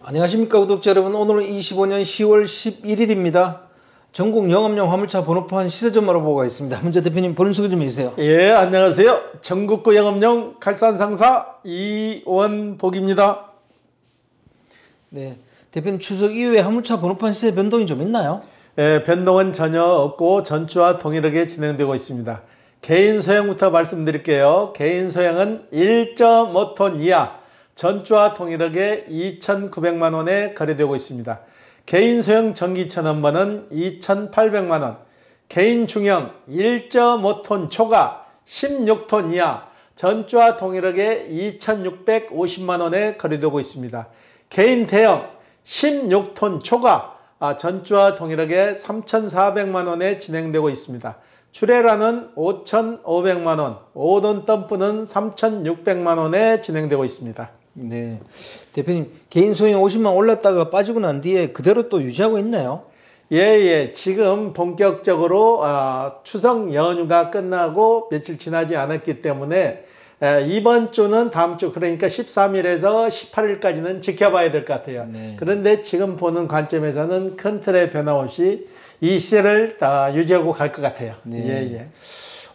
안녕하십니까 구독자 여러분. 오늘은 25년 10월 11일입니다. 전국 영업용 화물차 번호판 시세점 알아보고 있습니다. 먼저 대표님 본인 소개 좀 해주세요. 예, 안녕하세요. 전국구 영업용 칼산상사 이원복입니다. 네, 대표님 추석 이후에 화물차 번호판 시세 변동이 좀 있나요? 예, 변동은 전혀 없고 전주와 동일하게 진행되고 있습니다. 개인 소형부터 말씀드릴게요. 개인 소형은 1.5톤 이하 전주와 동일하게 2,900만 원에 거래되고 있습니다. 개인 소형 전기차 넘버는 2,800만 원, 개인 중형 1.5톤 초과 16톤 이하 전주와 동일하게 2,650만 원에 거래되고 있습니다. 개인 대형 16톤 초과 전주와 동일하게 3,400만 원에 진행되고 있습니다. 출애라는 5,500만 원, 5톤 덤프는 3,600만 원에 진행되고 있습니다. 네, 대표님 개인 소형 50만 올랐다가 빠지고 난 뒤에 그대로 또 유지하고 있나요? 예. 지금 본격적으로 추석 연휴가 끝나고 며칠 지나지 않았기 때문에 이번 주는 다음 주 그러니까 13일에서 18일까지는 지켜봐야 될 것 같아요. 네. 그런데 지금 보는 관점에서는 큰 틀의 변화 없이 이 시세를 유지하고 갈 것 같아요. 네. 예.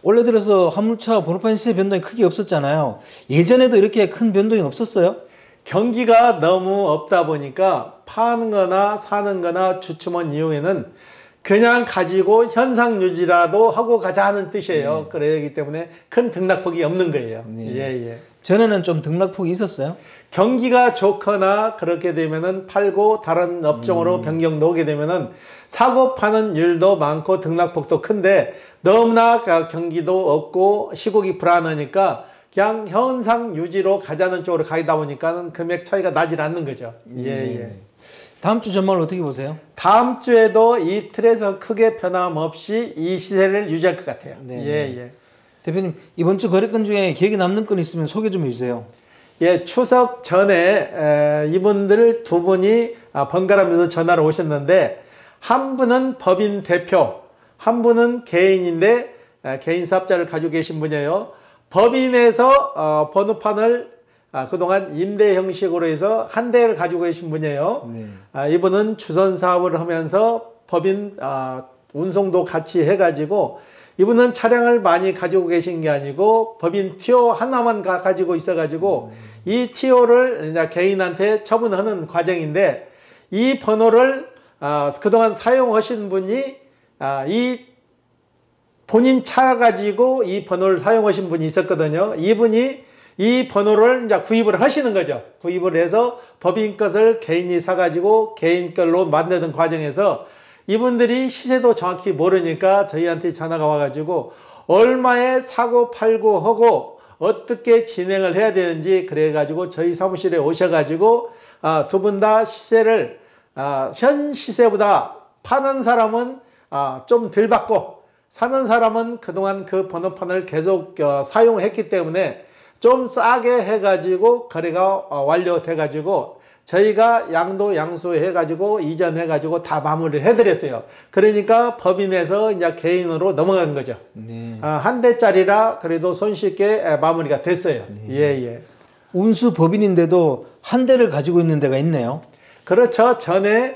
올해 들어서 화물차 번호판 시세 변동이 크게 없었잖아요. 예전에도 이렇게 큰 변동이 없었어요? 경기가 너무 없다 보니까 파는 거나 사는 거나 주춤원 이후에는 그냥 가지고 현상 유지라도 하고 가자 하는 뜻이에요. 그러기 때문에 큰 등락폭이 없는 거예요. 예. 전에는 좀 등락폭이 있었어요? 경기가 좋거나 그렇게 되면은 팔고 다른 업종으로 변경 놓게 되면은 사고 파는 일도 많고 등락폭도 큰데 너무나 경기도 없고 시국이 불안하니까 그냥 현상 유지로 가자는 쪽으로 가다 보니까는 금액 차이가 나질 않는 거죠. 예. 다음 주 전망을 어떻게 보세요? 다음 주에도 이 틀에서 크게 변함없이 이 시세를 유지할 것 같아요. 예. 대표님 이번 주 거래건 중에 기억에 남는 건 있으면 소개 좀 해주세요. 예, 추석 전에 이분들 두 분이 번갈아면서 전화를 오셨는데 한 분은 법인 대표, 한 분은 개인인데 개인 사업자를 가지고 계신 분이에요. 법인에서 번호판을 그동안 임대 형식으로 해서 한 대를 가지고 계신 분이에요. 이분은 주선 사업을 하면서 법인 운송도 같이 해가지고 이분은 차량을 많이 가지고 계신 게 아니고 법인 티오 하나만 가지고 있어가지고 이 티오를 이제 개인한테 처분하는 과정인데 이 번호를 그동안 사용하신 분이 이 본인 차 가지고 이 번호를 사용하신 분이 있었거든요. 이분이 이 번호를 이제 구입을 하시는 거죠. 구입을 해서 법인 것을 개인이 사가지고 개인 걸로 만드는 과정에서 이분들이 시세도 정확히 모르니까 저희한테 전화가 와가지고 얼마에 사고 팔고 하고 어떻게 진행을 해야 되는지 그래가지고 저희 사무실에 오셔가지고 두 분 다 시세를 현 시세보다 파는 사람은 좀 덜 받고 사는 사람은 그동안 그 번호판을 계속 사용했기 때문에 좀 싸게 해가지고 거래가 완료돼가지고 저희가 양도 양수해가지고 이전해가지고 다 마무리를 해드렸어요. 그러니까 법인에서 이제 개인으로 넘어간 거죠. 한 대짜리라 그래도 손쉽게 마무리가 됐어요. 예. 운수 법인인데도 한 대를 가지고 있는 데가 있네요. 그렇죠. 전에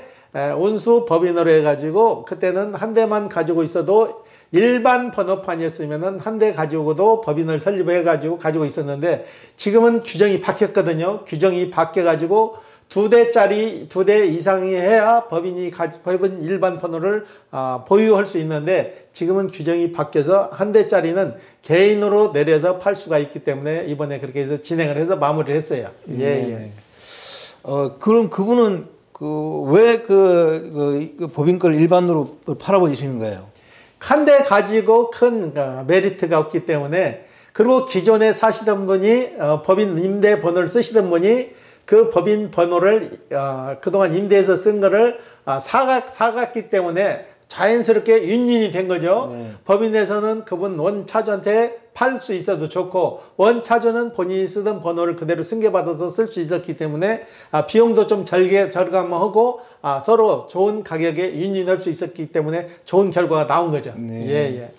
운수 법인으로 해가지고 그때는 한 대만 가지고 있어도 일반 번호판이었으면은 한 대 가지고도 법인을 설립해가지고 가지고 있었는데 지금은 규정이 바뀌었거든요. 규정이 바뀌어가지고 두 대 이상이 해야 법인 일반 번호를 보유할 수 있는데 지금은 규정이 바뀌어서 한 대짜리는 개인으로 내려서 팔 수가 있기 때문에 이번에 그렇게 해서 진행을 해서 마무리를 했어요. 예. 그럼 그분은 왜 법인 걸 일반으로 팔아버리시는 거예요? 한 대 가지고 큰 메리트가 없기 때문에 그리고 기존에 사시던 분이 법인 임대 번호를 쓰시던 분이 그 법인 번호를 그동안 임대해서 쓴 거를 사갔기 때문에 자연스럽게 윈윈이 된 거죠. 법인에서는 그분 원차주한테 팔 수 있어도 좋고 원차주는 본인이 쓰던 번호를 그대로 승계받아서 쓸 수 있었기 때문에 비용도 좀 절감하고 서로 좋은 가격에 윈윈할 수 있었기 때문에 좋은 결과가 나온 거죠. 예.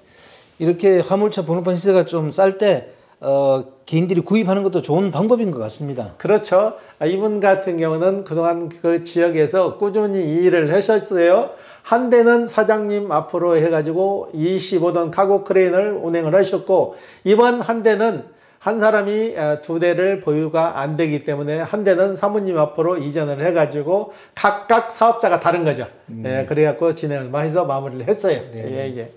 이렇게 화물차 번호판 시세가 좀 쌀 때 개인들이 구입하는 것도 좋은 방법인 것 같습니다. 그렇죠. 이분 같은 경우는 그동안 그 지역에서 꾸준히 이 일을 하셨어요. 한 대는 사장님 앞으로 해가지고 25톤 카고 크레인을 운행을 하셨고, 이번 한 대는 한 사람이 두 대를 보유가 안 되기 때문에 한 대는 사모님 앞으로 이전을 해가지고 각각 사업자가 다른 거죠. 예, 그래갖고 진행을 해서 마무리를 했어요. 네. 예.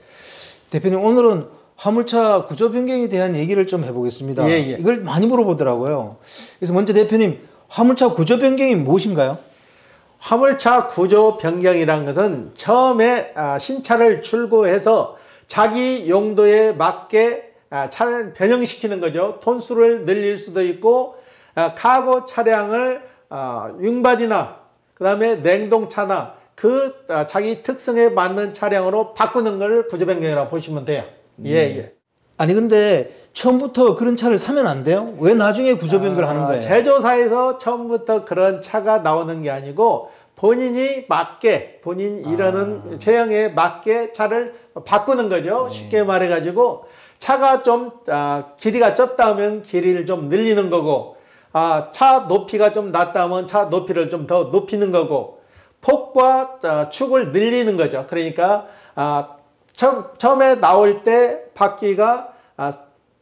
대표님, 오늘은 화물차 구조 변경에 대한 얘기를 좀 해보겠습니다. 예. 이걸 많이 물어보더라고요. 그래서 먼저 대표님, 화물차 구조 변경이 무엇인가요? 화물차 구조 변경이란 것은 처음에 신차를 출고해서 자기 용도에 맞게 차를 변형시키는 거죠. 톤수를 늘릴 수도 있고, 카고 차량을 윙바디나 그 다음에 냉동차나 그 자기 특성에 맞는 차량으로 바꾸는 걸 구조 변경이라고 보시면 돼요. 예. 아니 근데 처음부터 그런 차를 사면 안 돼요? 왜 나중에 구조 변경을 하는 거예요? 제조사에서 처음부터 그런 차가 나오는 게 아니고 본인이 맞게, 본인 일하는 체형에 맞게 차를 바꾸는 거죠. 쉽게 말해가지고 차가 좀 길이가 좁다 하면 길이를 좀 늘리는 거고, 차 높이가 좀 낮다 하면 차 높이를 좀 더 높이는 거고, 폭과 축을 늘리는 거죠. 그러니까 처음에 나올 때 바퀴가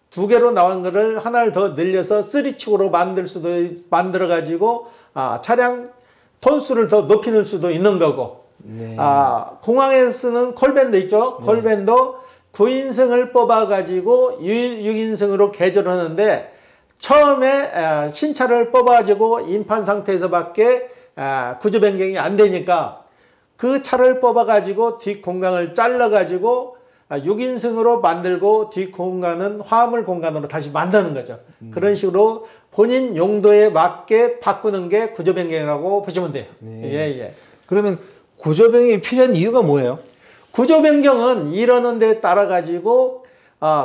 두 개로 나온 거를 하나를 더 늘려서 3축으로 만들어 가지고 차량 톤수를 더 높이는 수도 있는 거고, 네. 공항에서 쓰는 콜밴도 있죠. 콜밴도 9인승을 뽑아 가지고 6인승으로 개조하는데 처음에 신차를 뽑아 가지고 임판 상태에서밖에 구조 변경이 안 되니까 그 차를 뽑아 가지고 뒷 공간을 잘라 가지고 6인승으로 만들고 뒷 공간은 화물 공간으로 다시 만드는 거죠. 그런 식으로 본인 용도에 맞게 바꾸는 게 구조 변경이라고 보시면 돼요. 예. 그러면 구조 변경이 필요한 이유가 뭐예요? 구조 변경은 일하는 데 따라 가지고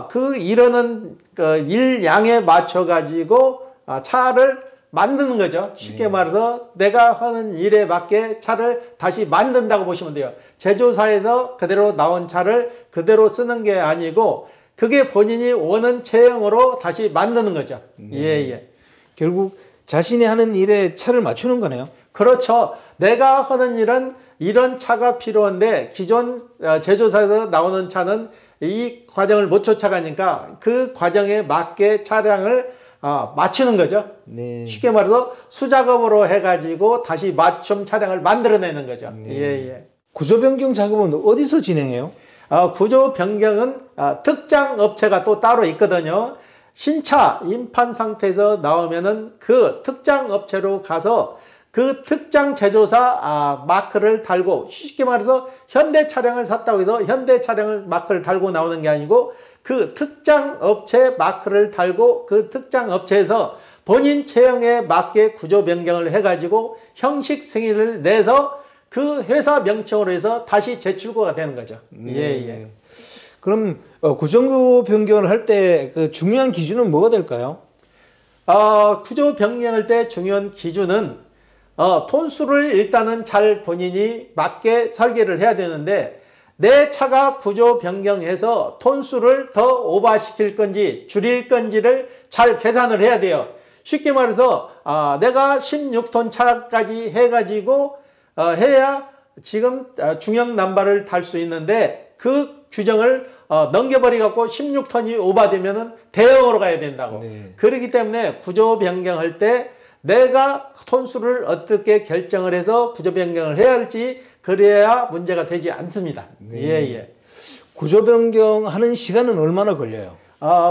그 일하는 일량에 맞춰 가지고 차를 만드는 거죠. 쉽게 말해서 내가 하는 일에 맞게 차를 다시 만든다고 보시면 돼요. 제조사에서 그대로 나온 차를 그대로 쓰는 게 아니고 그게 본인이 원하는 체형으로 다시 만드는 거죠. 예. 결국 자신이 하는 일에 차를 맞추는 거네요. 그렇죠. 내가 하는 일은 이런 차가 필요한데 기존 제조사에서 나오는 차는 이 과정을 못 쫓아가니까 그 과정에 맞게 차량을 맞추는 거죠. 네. 쉽게 말해서 수작업으로 해가지고 다시 맞춤 차량을 만들어내는 거죠. 예. 구조 변경 작업은 어디서 진행해요? 구조 변경은 특장 업체가 또 따로 있거든요. 신차 임판 상태에서 나오면은 그 특장 업체로 가서 그 특장 제조사 마크를 달고, 쉽게 말해서 현대 차량을 샀다고 해서 현대 차량을 마크를 달고 나오는 게 아니고 그 특장 업체 마크를 달고 그 특장 업체에서 본인 체형에 맞게 구조 변경을 해가지고 형식 승인을 내서 그 회사 명칭으로 해서 다시 재출고가 되는 거죠. 예. 그럼 구조 변경을 할 때 그 중요한 기준은 뭐가 될까요? 구조 변경할 때 중요한 기준은 톤수를 일단은 잘 본인이 맞게 설계를 해야 되는데, 내 차가 구조 변경해서 톤수를 더 오버시킬 건지 줄일 건지를 잘 계산을 해야 돼요. 쉽게 말해서 내가 16톤 차까지 해가지고 해야 지금 중형 남발을 탈 수 있는데 그 규정을 넘겨버리갖고 16톤이 오버되면은 대형으로 가야 된다고. 그렇기 때문에 구조 변경할 때 내가 톤수를 어떻게 결정을 해서 구조 변경을 해야 할지, 그래야 문제가 되지 않습니다. 예. 구조 변경하는 시간은 얼마나 걸려요?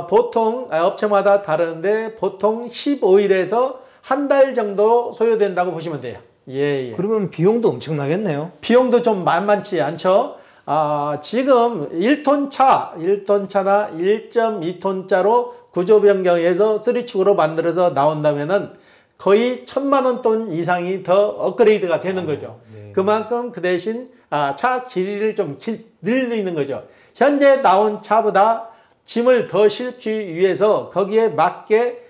보통 업체마다 다른데 보통 15일에서 한 달 정도 소요된다고 보시면 돼요. 예. 그러면 비용도 엄청나겠네요. 비용도 좀 만만치 않죠. 지금 1톤 차나 1.2톤짜로 구조 변경해서 3축으로 만들어서 나온다면은 거의 1000만 원 돈 이상이 더 업그레이드가 되는 거죠. 그만큼 그 대신 차 길이를 좀 늘리는 거죠. 현재 나온 차보다 짐을 더 싣기 위해서 거기에 맞게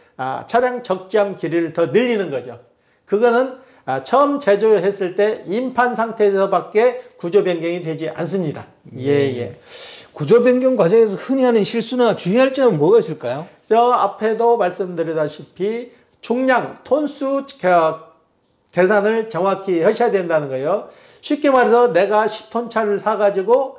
차량 적재함 길이를 더 늘리는 거죠. 그거는 처음 제조했을 때 임판 상태에서밖에 구조 변경이 되지 않습니다. 예. 구조 변경 과정에서 흔히 하는 실수나 주의할 점은 뭐가 있을까요? 저 앞에도 말씀드리다시피 중량, 톤수 계산을 정확히 하셔야 된다는 거예요. 쉽게 말해서 내가 10톤 차를 사가지고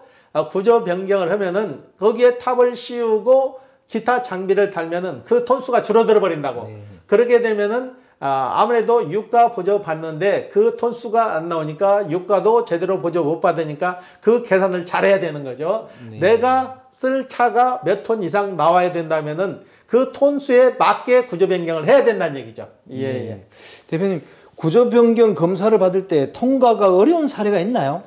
구조 변경을 하면은 거기에 탑을 씌우고 기타 장비를 달면은 그 톤수가 줄어들어 버린다고. 네. 그렇게 되면은 아무래도 유가 보조 받는데 그 톤수가 안 나오니까 유가도 제대로 보조 못 받으니까 그 계산을 잘해야 되는 거죠. 네. 내가 쓸 차가 몇 톤 이상 나와야 된다면은 그 톤수에 맞게 구조 변경을 해야 된다는 얘기죠. 예, 네. 예. 대표님, 구조 변경 검사를 받을 때 통과가 어려운 사례가 있나요?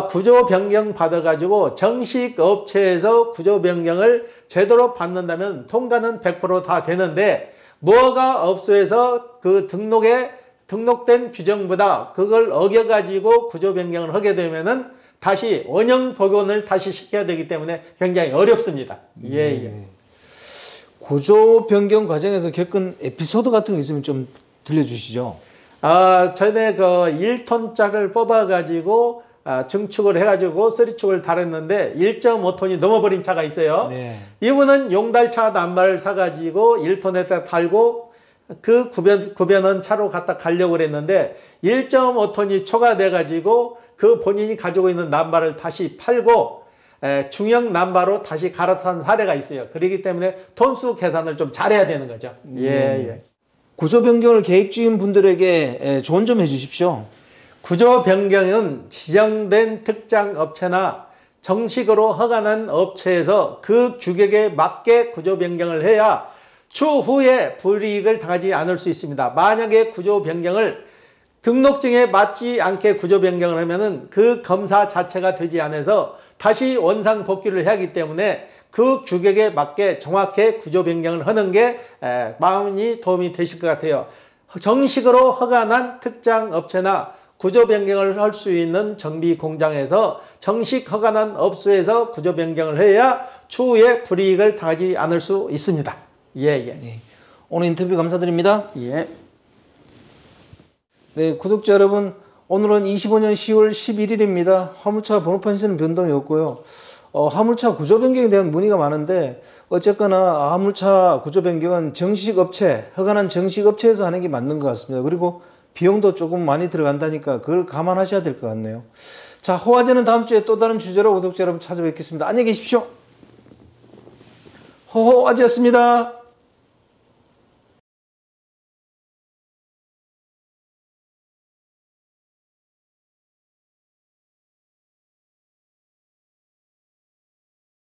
구조 변경 받아가지고 정식 업체에서 구조 변경을 제대로 받는다면 통과는 100% 다 되는데 뭐가 업소에서 그 등록된 규정보다 그걸 어겨가지고 구조 변경을 하게 되면은 다시 원형 복원을 다시 시켜야 되기 때문에 굉장히 어렵습니다. 예, 예. 구조 변경 과정에서 겪은 에피소드 같은 거 있으면 좀 들려주시죠. 전에 그 1톤짜리를 뽑아가지고 증축을 해가지고 3축을 달았는데 1.5톤이 넘어버린 차가 있어요. 네. 이분은 용달차 남발을 사가지고 1톤에다 달고 그 구변한 차로 갖다 가려고 그랬는데 1.5톤이 초과돼가지고 그 본인이 가지고 있는 남발을 다시 팔고 중형 남바로 다시 갈아탄 사례가 있어요. 그렇기 때문에 톤수 계산을 좀 잘해야 되는 거죠. 예, 예. 구조 변경을 계획 중인 분들에게 조언 좀 해주십시오. 구조 변경은 지정된 특장 업체나 정식으로 허가난 업체에서 그 규격에 맞게 구조 변경을 해야 추후에 불이익을 당하지 않을 수 있습니다. 만약에 구조 변경을 등록증에 맞지 않게 구조 변경을 하면은 그 검사 자체가 되지 않아서 다시 원상 복귀를 해야 하기 때문에 그 규격에 맞게 정확하게 구조 변경을 하는 게 많이 도움이 되실 것 같아요. 정식으로 허가난 특장 업체나 구조 변경을 할 수 있는 정비 공장에서 정식 허가난 업소에서 구조 변경을 해야 추후에 불이익을 당하지 않을 수 있습니다. 예, 예. 네. 오늘 인터뷰 감사드립니다. 예. 네, 구독자 여러분, 오늘은 25년 10월 11일입니다. 화물차 번호판 시세는 변동이 없고요. 화물차 구조 변경에 대한 문의가 많은데 어쨌거나 화물차 구조 변경은 정식 업체, 허가난 정식 업체에서 하는 게 맞는 것 같습니다. 그리고 비용도 조금 많이 들어간다니까 그걸 감안하셔야 될 것 같네요. 자, 호화제는 다음 주에 또 다른 주제로 구독자 여러분 찾아뵙겠습니다. 안녕히 계십시오. 호화제였습니다.